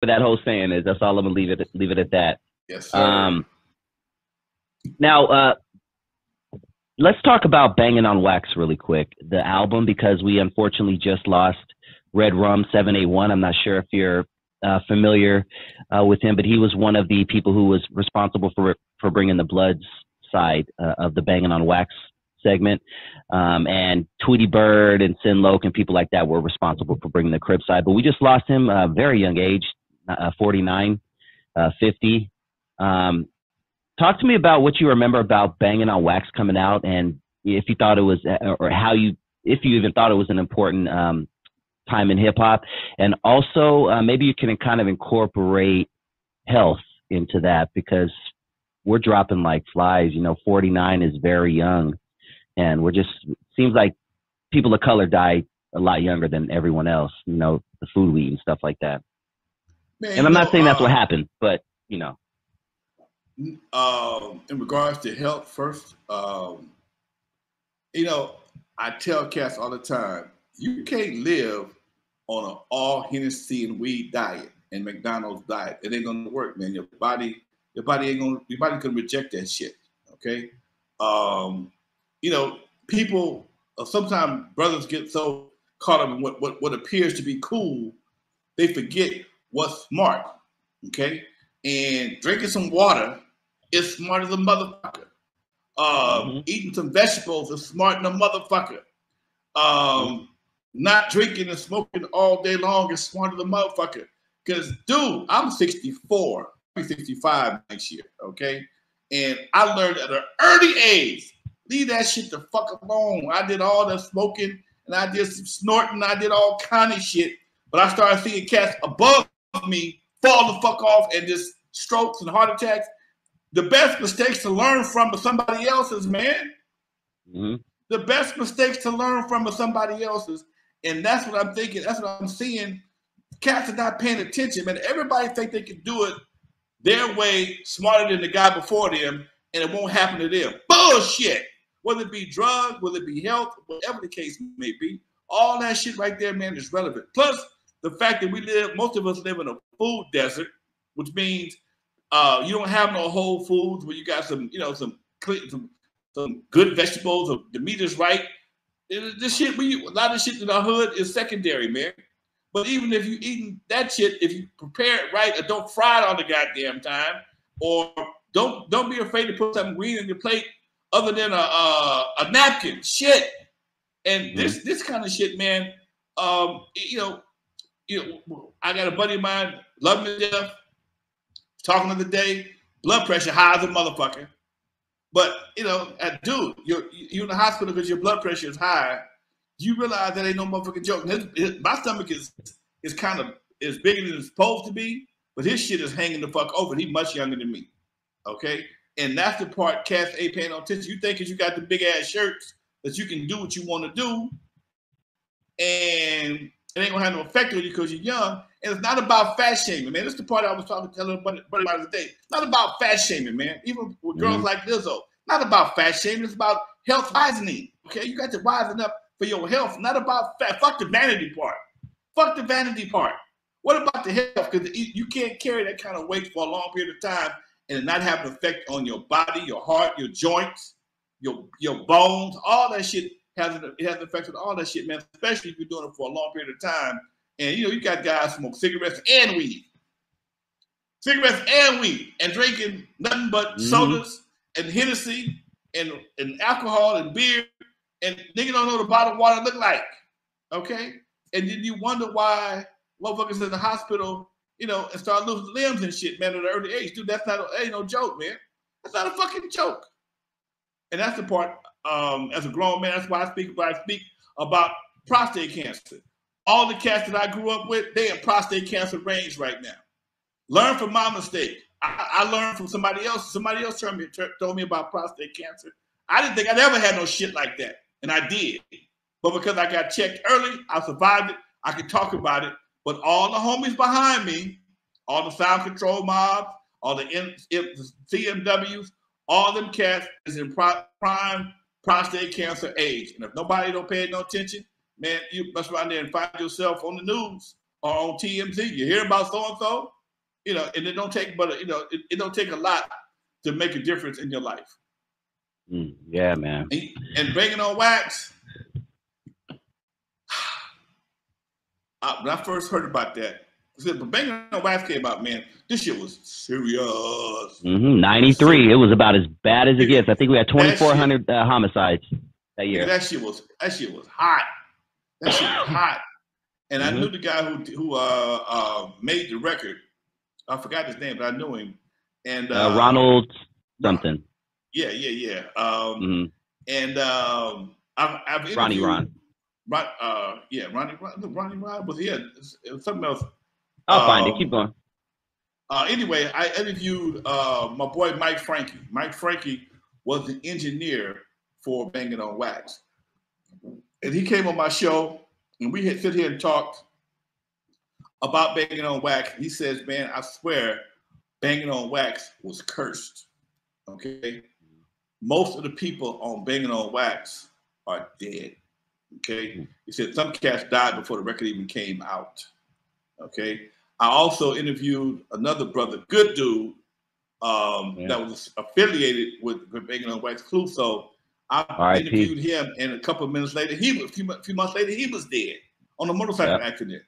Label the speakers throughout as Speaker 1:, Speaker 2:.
Speaker 1: that whole saying is. That's all I'm gonna leave it at that.
Speaker 2: Yes, sir.
Speaker 1: Now, let's talk about Bangin' on Wax really quick, the album, because we unfortunately just lost Red Rum 781. I'm not sure if you're familiar with him, but he was one of the people who was responsible for bringing the Bloods side of the Bangin' on Wax segment. And Tweety Bird and Sin Loke and people like that were responsible for bringing the Crip side. But we just lost him at a very young age, 49, 50. Talk to me about what you remember about Bangin' on Wax coming out, and if you thought it was, or if you even thought it was an important time in hip hop. And also, maybe you can kind of incorporate health into that, because we're dropping like flies. 49 is very young, and seems like people of color die a lot younger than everyone else. The food we eat and stuff like that.
Speaker 2: Man,
Speaker 1: and I'm not saying that's what happened, but
Speaker 2: in regards to health first, I tell cats all the time, you can't live on an all Hennessy and weed diet and McDonald's diet. It ain't gonna work, man. Your body can reject that shit. Okay. People sometimes brothers get so caught up in what appears to be cool, they forget what's smart. Okay. And drinking some water is smart as a motherfucker. Eating some vegetables is smart than a motherfucker. Not drinking and smoking all day long is smart as a motherfucker. Because, dude, I'm 64. I'll be 65 next year, okay? And I learned at an early age, leave that shit the fuck alone. I did all the smoking, and I did some snorting, I did all kind of shit. But I started seeing cats above me fall the fuck off and just strokes and heart attacks. The best mistakes to learn from are somebody else's, man. The best mistakes to learn from are somebody else's. And that's what I'm thinking. That's what I'm seeing. Cats are not paying attention, man. Everybody think they can do it their way, smarter than the guy before them, and it won't happen to them. Bullshit. Whether it be drugs, whether it be health, whatever the case may be, all that shit right there, man, is relevant. Plus, the fact that most of us live in a food desert, which means you don't have no whole foods where you got some good vegetables, or the meat is right. This shit, a lot of shit in our hood is secondary, man. But even if you eating that shit, if you prepare it right, or don't fry it all the goddamn time, or don't be afraid to put something green on your plate other than a napkin, shit. And this kind of shit, man. I got a buddy of mine, love him to death. Talking the other day, blood pressure high as a motherfucker. But, dude, you're in the hospital because your blood pressure is high. Do you realize that ain't no motherfucking joke? My stomach is kind of as big as it's supposed to be, but his shit is hanging the fuck over. He's much younger than me, okay? And that's the part cats ain't paying no attention. You think because you got the big-ass shirts that you can do what you want to do, and it ain't going to have no effect on you because you're young. And it's not about fat shaming, man. This is the part I was telling everybody about today. It's not about fat shaming, man. Even with girls like Lizzo. Not about fat shaming. It's about health wisening. Okay, you got to wisen up for your health. Not about fat. Fuck the vanity part. Fuck the vanity part. What about the health? Because you can't carry that kind of weight for a long period of time and not have an effect on your body, your heart, your joints, your bones. All that shit has an effect on all that shit, man. Especially if you're doing it for a long period of time. And, you got guys smoke cigarettes and weed. And drinking nothing but sodas and Hennessy and alcohol and beer. And nigga don't know what a bottle of water look like. Okay? And then you wonder why motherfuckers in the hospital, and start losing limbs and shit, man, at an early age. Dude, that ain't no joke, man. That's not a fucking joke. And that's the part, as a grown man, that's why I speak about prostate cancer. All the cats that I grew up with, they in prostate cancer range right now. Learn from my mistake. I learned from somebody else. Somebody else told me about prostate cancer. I didn't think I'd ever had no shit like that. And I did. But because I got checked early, I survived it. I could talk about it. But all the homies behind me, all the sound control mobs, all the CMWs, all them cats is in prime prostate cancer age. And if nobody don't pay no attention, man, you must run there and find yourself on the news or on TMZ. You hear about so-and-so? You know, and it don't take, but you know, it don't take a lot to make a difference in your life.
Speaker 1: Yeah, man.
Speaker 2: And Bangin On Wax, when I first heard about that, but Bangin On Wax came out, man, this shit was serious.
Speaker 1: 93. It was about as bad as it gets. I think we had 2,400 homicides that year.
Speaker 2: That shit was hot. That shit was hot. And I knew the guy who made the record. I forgot his name, but I knew him. And
Speaker 1: Ronald something.
Speaker 2: Yeah. And I've
Speaker 1: Ronnie Ron.
Speaker 2: Ronnie Ron was it was something else.
Speaker 1: I'll find it. Keep going.
Speaker 2: Anyway, I interviewed my boy Mike Frankie. Mike Frankie was the engineer for Bangin On Wax, and he came on my show, and we had sit here and talked about Bangin On Wax. He says, "Man, I swear, Bangin On Wax was cursed." Okay, most of the people on Bangin On Wax are dead. Okay, he said some cats died before the record even came out. Okay, I also interviewed another brother, good dude, that was affiliated with Bangin On Wax Clue. So I interviewed him, and a couple of minutes later, a few months later, he was dead on a motorcycle accident.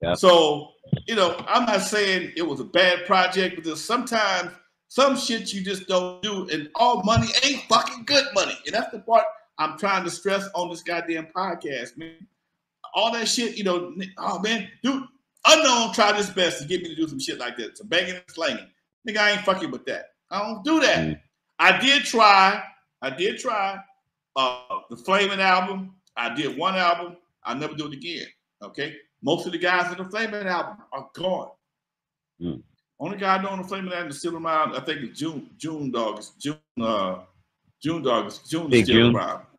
Speaker 2: Yep. So, you know, I'm not saying it was a bad project, but there's sometimes some shit you just don't do, and all money ain't fucking good money. And that's the part I'm trying to stress on this goddamn podcast, man. All that shit, you know, oh man, dude, Unknown tried his best to get me to do some shit like that. Some banging and slanging. Nigga, I ain't fucking with that. I don't do that. I did try the Flaming album. I did one album. I'll never do it again. Okay? Most of the guys in the Flaming album are gone. Only guy I know on the Flaming album is still around, I think it's June Dog is still around.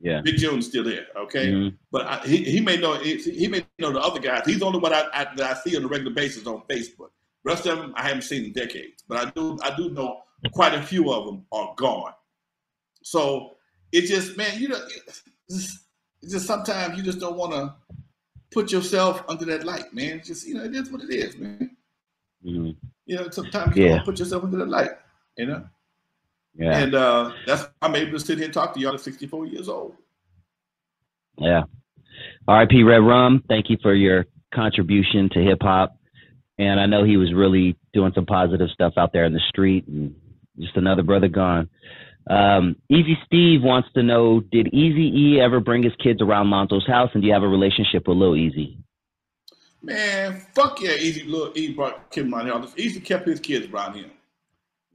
Speaker 2: Yeah. Big June is still there. Okay. But he may know the other guys. He's the only one that I see on a regular basis on Facebook. The rest of them I haven't seen in decades. But I do know quite a few of them are gone. So it just, man, you know, it's just sometimes you just don't want to put yourself under that light, man. It's just, you know, it is what it is, man. You know, sometimes you don't want to put yourself under that light, you know? Yeah. And that's why I'm able to sit here and talk to y'all at 64 years old.
Speaker 1: Yeah. R.I.P. Red Rum, thank you for your contribution to hip hop. And I know he was really doing some positive stuff out there in the street, and just another brother gone. Easy Steve wants to know, did Eazy E ever bring his kids around Lonzo's house, and do you have a relationship with Lil Easy?
Speaker 2: Man, fuck yeah, Lil E brought kids around here. Eazy kept his kids around him.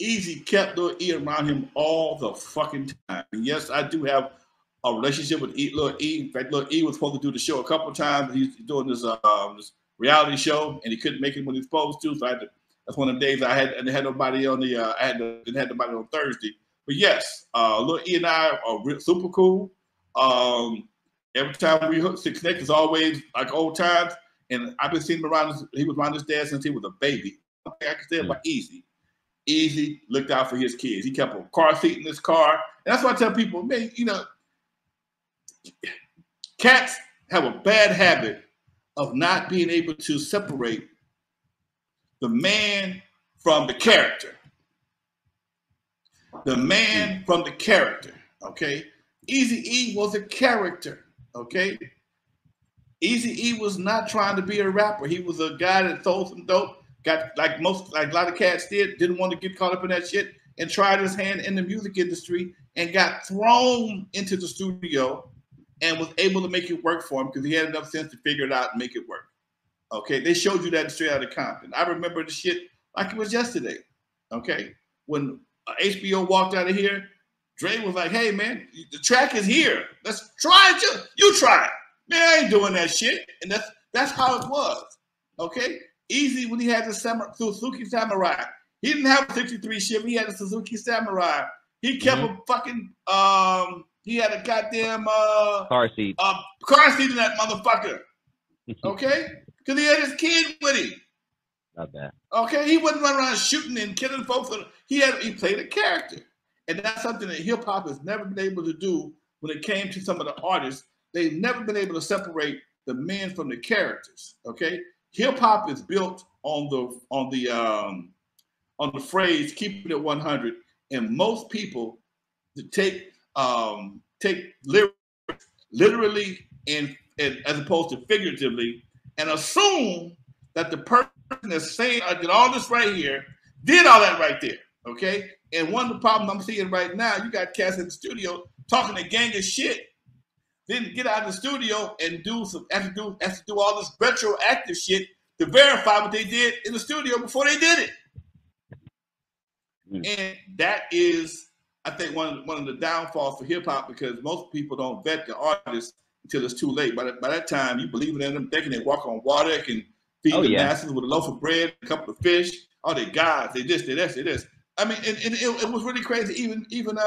Speaker 2: Eazy kept Lil E around him all the fucking time. And yes, I do have a relationship with Lil E. In fact, Lil E was supposed to do the show a couple of times. He's doing this reality show, and he couldn't make it when he was supposed to. So that's one of the days I had nobody on the didn't have nobody on Thursday. But yes, Lil E and I are super cool. Every time we connect, it's always like old times. And I've been seeing him he was around his dad since he was a baby. I can say about Eazy. Eazy looked out for his kids. He kept a car seat in his car. And that's why I tell people, man, you know, cats have a bad habit of not being able to separate the man from the character. The man from the character, okay? Eazy E was a character, okay? Eazy E was not trying to be a rapper. He was a guy that sold some dope, got like a lot of cats didn't want to get caught up in that shit, and tried his hand in the music industry and got thrown into the studio and was able to make it work for him because he had enough sense to figure it out and make it work. Okay, they showed you that Straight Outta Compton. I remember the shit like it was yesterday. Okay, when HBO walked out of here, Dre was like, "Hey man, the track is here. Let's try it. You try it." Man, I ain't doing that shit. And that's how it was. Okay? Eazy, when he had the Suzuki Samurai, he didn't have a 63 Chevy, he had a Suzuki Samurai. He kept a fucking he had a goddamn
Speaker 1: car seat
Speaker 2: in that motherfucker. Okay? Because he had his kid with him.
Speaker 1: Not bad.
Speaker 2: Okay, he wasn't running around shooting and killing folks. He played a character. And that's something that hip hop has never been able to do when it came to some of the artists. They've never been able to separate the men from the characters, okay? hip hop is built on the phrase "keep it 100," and most people take lyrics literally and as opposed to figuratively, and assume that the person that's saying I did all this right here did all that right there. Okay, and one of the problems I'm seeing right now, you got cats in the studio talking a gang of shit, then get out of the studio and have to do all this retroactive shit to verify what they did in the studio before they did it. And that is, I think, one of the downfalls for hip hop, because most people don't vet the artists until it's too late. By that time, you believe in them, thinking they walk on water, they can feed the masses with a loaf of bread, a couple of fish. Oh, they gods, they this, they this, they this. I mean, and it was really crazy. Even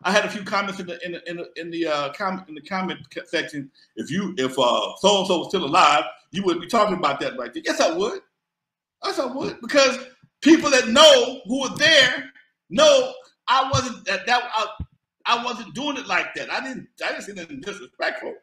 Speaker 2: I had a few comments in the comment section. If so and so was still alive, you wouldn't be talking about that right there. Yes, I would. Yes, I would, because people that know who were there know I wasn't doing it like that. I didn't say anything disrespectful,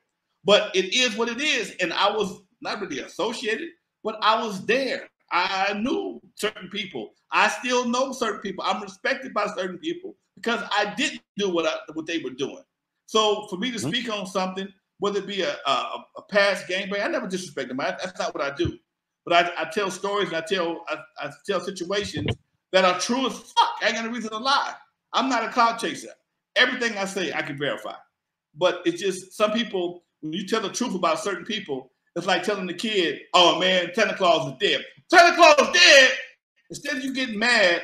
Speaker 2: but it is what it is, and I was not really associated, but I was there. I knew certain people. I still know certain people. I'm respected by certain people because I didn't do what they were doing. So for me to speak on something, whether it be a past gangbang, I never disrespect them. That's not what I do. But I tell stories and I tell situations that are true as fuck. I ain't got no reason to lie. I'm not a clout chaser. Everything I say, I can verify. But it's just some people, when you tell the truth about certain people, it's like telling the kid, oh man, Santa Claus is dead. Santa Claus is dead! Instead of you getting mad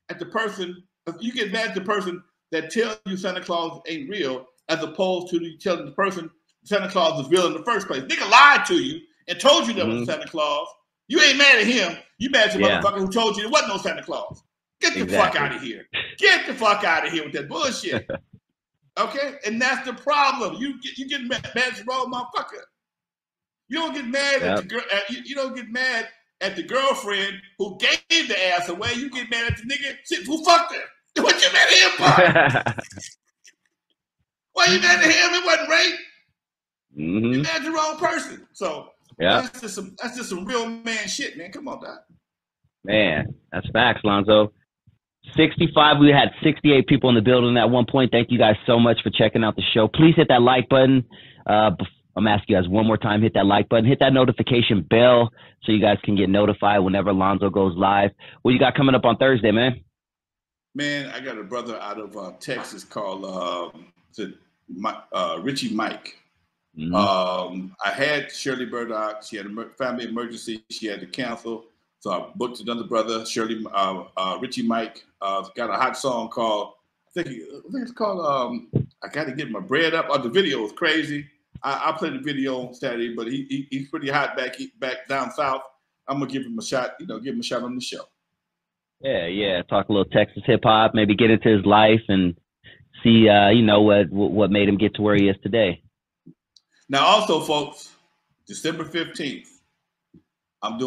Speaker 2: at the person, you get mad at the person that tells you Santa Claus ain't real, as opposed to you telling the person Santa Claus is real in the first place. Nigga lied to you and told you there was Santa Claus. You ain't mad at him. You mad at the motherfucker who told you there wasn't no Santa Claus. Get the fuck out of here. Get the fuck out of here with that bullshit. Okay? And that's the problem. You get mad at the wrong motherfucker. You don't get mad at the girl. You don't get mad at the girlfriend who gave the ass away. You get mad at the nigga who fucked her. What you mad at him for? Why you mad at him? It wasn't rape. You mad at the wrong person. So that's just some real man shit, man. Come on, Doc.
Speaker 1: Man, that's facts, Lonzo. 65. We had 68 people in the building at one point. Thank you guys so much for checking out the show. Please hit that like button. I'm asking you guys one more time, hit that like button, hit that notification bell so you guys can get notified whenever Lonzo goes live. What you got coming up on Thursday, man?
Speaker 2: Man, I got a brother out of Texas called Richie Mike. I had Shirley Burdock. She had a family emergency. She had to cancel. So I booked another brother, Richie Mike. Got a hot song called, I think it's called I Gotta Get My Bread Up. The video is crazy. I played the video on Saturday, but he's pretty hot back down south. I'm gonna give him a shot, give him a shot on the show.
Speaker 1: Yeah. Talk a little Texas hip hop, maybe get into his life and see, what made him get to where he is today.
Speaker 2: Now, also, folks, December 15th, I'm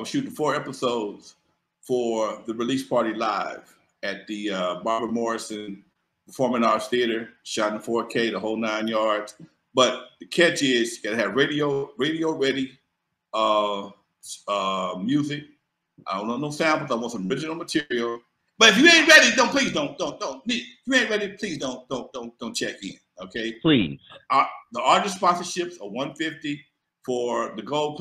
Speaker 2: shooting 4 episodes for the Release Party Live at the Barbara Morrison Performing Arts Theater, shot in 4K, the whole 9 yards. But the catch is you gotta have radio ready music. I don't want no samples. I want some original material. But if you ain't ready, please don't. If you ain't ready, please don't check in. Okay.
Speaker 1: Please.
Speaker 2: The artist sponsorships are $150 for the gold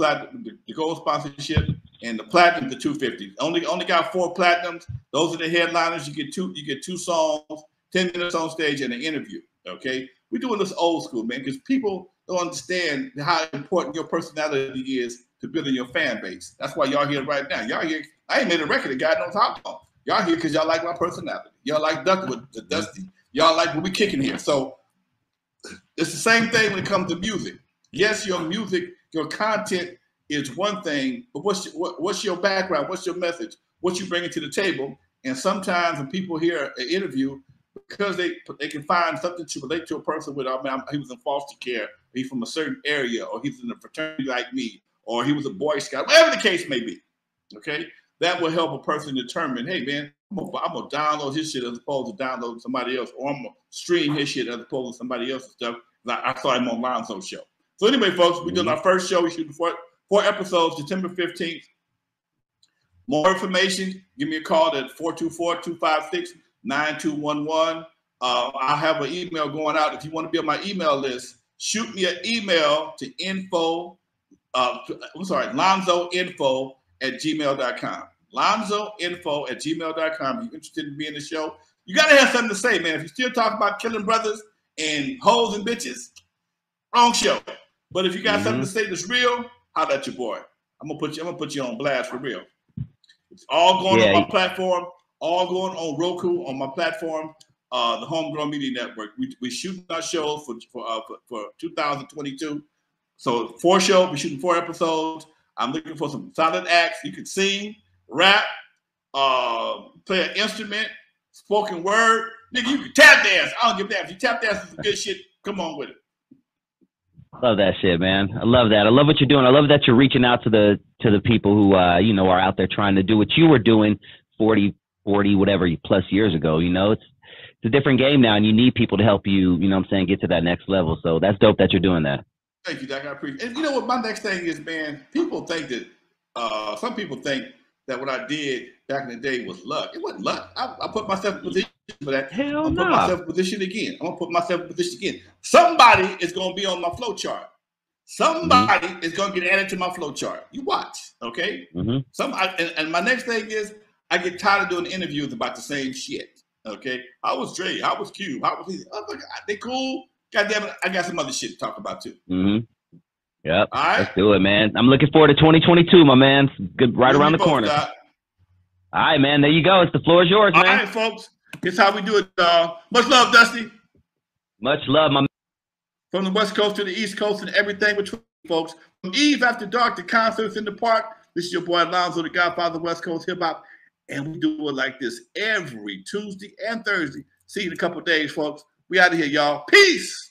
Speaker 2: sponsorship, and the platinum the $250. Only got 4 platinums. Those are the headliners. You get two songs, 10 minutes on stage, and an interview. Okay. We're doing this old school, man, because people don't understand how important your personality is to building your fan base. That's why y'all here right now. Y'all here. I ain't made a record that God knows how long. Y'all here because y'all like my personality. Y'all like Dusty. Y'all like what we kicking here. So it's the same thing when it comes to music. Yes, your music, your content is one thing, but what's your background? What's your message? What you bringing to the table? And sometimes when people hear an interview, because they can find something to relate to a person with, he was in foster care, he's from a certain area, or he's in a fraternity like me, or he was a Boy Scout, whatever the case may be, okay? That will help a person determine, hey, man, I'm gonna download his shit as opposed to download somebody else, or I'm gonna stream his shit as opposed to somebody else's stuff. Like I saw him on Lonzo's show. So anyway, folks, we're doing our first show. We shooting four episodes, September 15th. More information, give me a call at 424-256-9211. I'll have an email going out. If you want to be on my email list, shoot me an email to lonzoinfo@gmail.com. lonzoinfo@gmail.com. If you're interested in being in the show, you got to have something to say, man. If you still talk about killing brothers and hoes and bitches, wrong show. But if you got something to say that's real, holler at your boy. I'm gonna put you on blast for real. It's all going on my platform, all going on Roku on my platform, the Homegrown Media Network. We shooting our shows for 2022. So 4 shows, we're shooting 4 episodes. I'm looking for some solid acts. You can sing, rap, play an instrument, spoken word. Nigga, you can tap dance. I don't give a damn. If you tap dance is some good shit, come on with it.
Speaker 1: Love that shit, man. I love that. I love what you're doing. I love that you're reaching out to the people who are out there trying to do what you were doing 40 whatever plus years ago. It's a different game now, and you need people to help you. Get to that next level. So that's dope that you're doing that.
Speaker 2: Thank you, Doc. I appreciate it. And you know what my next thing is, man? People think that some people think that what I did back in the day was luck. It wasn't luck. I put myself in position for that.
Speaker 1: Hell
Speaker 2: I'm
Speaker 1: no.
Speaker 2: gonna put myself in position again. I'm gonna put myself in position again. Somebody is gonna be on my flow chart. Somebody is gonna get added to my flow chart. You watch, okay? And my next thing is I get tired of doing interviews about the same shit. Okay, how was Dre? How was Cube? How was he? Oh my God, they cool. God damn it, I got some other shit to talk about too.
Speaker 1: Yep.
Speaker 2: All right.
Speaker 1: Let's do it, man. I'm looking forward to 2022, my man. It's good, right around the corner. All right, man. There you go. The floor is yours, man.
Speaker 2: All right, folks. Here's how we do it. Much love, Dusty.
Speaker 1: Much love, my man.
Speaker 2: From the West Coast to the East Coast and everything between, folks. From Eve After Dark to concerts in the park. This is your boy Lonzo, the Godfather, West Coast hip hop, and we do it like this every Tuesday and Thursday. See you in a couple of days, folks. We out of here, y'all. Peace.